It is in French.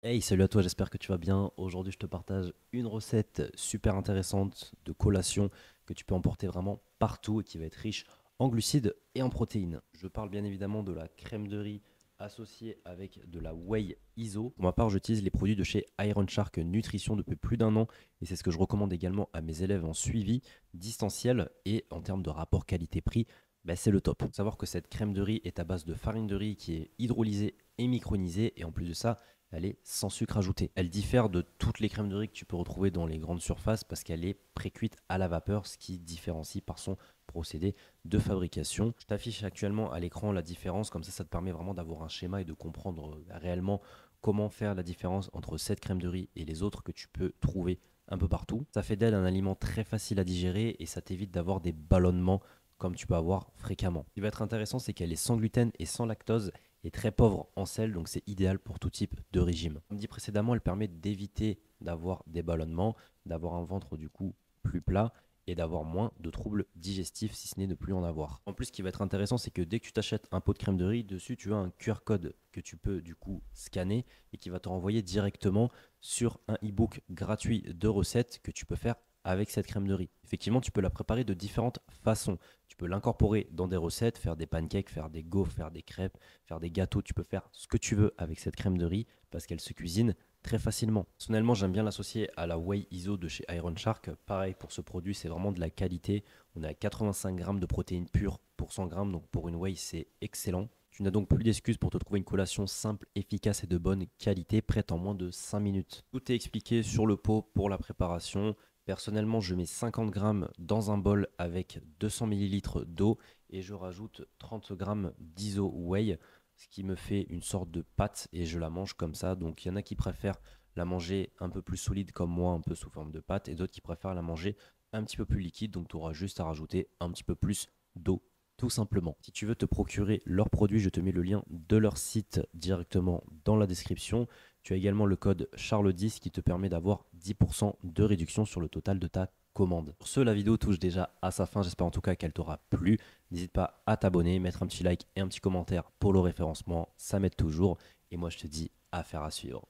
Hey, salut à toi, j'espère que tu vas bien. Aujourd'hui, je te partage une recette super intéressante de collation que tu peux emporter vraiment partout et qui va être riche en glucides et en protéines. Je parle bien évidemment de la crème de riz associée avec de la whey iso. Pour ma part, j'utilise les produits de chez Iron Shark Nutrition depuis plus d'un an et c'est ce que je recommande également à mes élèves en suivi distanciel et en termes de rapport qualité-prix. C'est le top. Faut savoir que cette crème de riz est à base de farine de riz qui est hydrolysée et micronisée et en plus de ça, elle est sans sucre ajouté. Elle diffère de toutes les crèmes de riz que tu peux retrouver dans les grandes surfaces parce qu'elle est précuite à la vapeur, ce qui différencie par son procédé de fabrication. Je t'affiche actuellement à l'écran la différence, comme ça te permet vraiment d'avoir un schéma et de comprendre réellement comment faire la différence entre cette crème de riz et les autres que tu peux trouver un peu partout. Ça fait d'elle un aliment très facile à digérer et ça t'évite d'avoir des ballonnements comme tu peux avoir fréquemment. Ce qui va être intéressant, c'est qu'elle est sans gluten et sans lactose est très pauvre en sel, donc c'est idéal pour tout type de régime. Comme dit précédemment, elle permet d'éviter d'avoir des ballonnements, d'avoir un ventre du coup plus plat et d'avoir moins de troubles digestifs si ce n'est de plus en avoir. En plus, ce qui va être intéressant, c'est que dès que tu t'achètes un pot de crème de riz, dessus tu as un QR code que tu peux du coup scanner et qui va te renvoyer directement sur un e-book gratuit de recettes que tu peux faire avec cette crème de riz. Effectivement, tu peux la préparer de différentes façons. Tu peux l'incorporer dans des recettes, faire des pancakes, faire des gaufres, faire des crêpes, faire des gâteaux. Tu peux faire ce que tu veux avec cette crème de riz parce qu'elle se cuisine très facilement. Personnellement, j'aime bien l'associer à la whey iso de chez Iron Shark. Pareil pour ce produit, c'est vraiment de la qualité. On est à 85 grammes de protéines pures pour 100 grammes, donc pour une whey, c'est excellent. Tu n'as donc plus d'excuses pour te trouver une collation simple, efficace et de bonne qualité, prête en moins de 5 minutes. Tout est expliqué sur le pot pour la préparation. Personnellement, je mets 50 grammes dans un bol avec 200 millilitres d'eau et je rajoute 30 grammes d'iso whey, ce qui me fait une sorte de pâte et je la mange comme ça. Donc il y en a qui préfèrent la manger un peu plus solide comme moi, un peu sous forme de pâte, et d'autres qui préfèrent la manger un petit peu plus liquide. Donc tu auras juste à rajouter un petit peu plus d'eau tout simplement. Si tu veux te procurer leurs produits, je te mets le lien de leur site directement dans la description. Tu as également le code Charles10 qui te permet d'avoir 10% de réduction sur le total de ta commande. Pour ce, la vidéo touche déjà à sa fin. J'espère en tout cas qu'elle t'aura plu. N'hésite pas à t'abonner, mettre un petit like et un petit commentaire pour le référencement. Ça m'aide toujours. Et moi, je te dis affaire à suivre.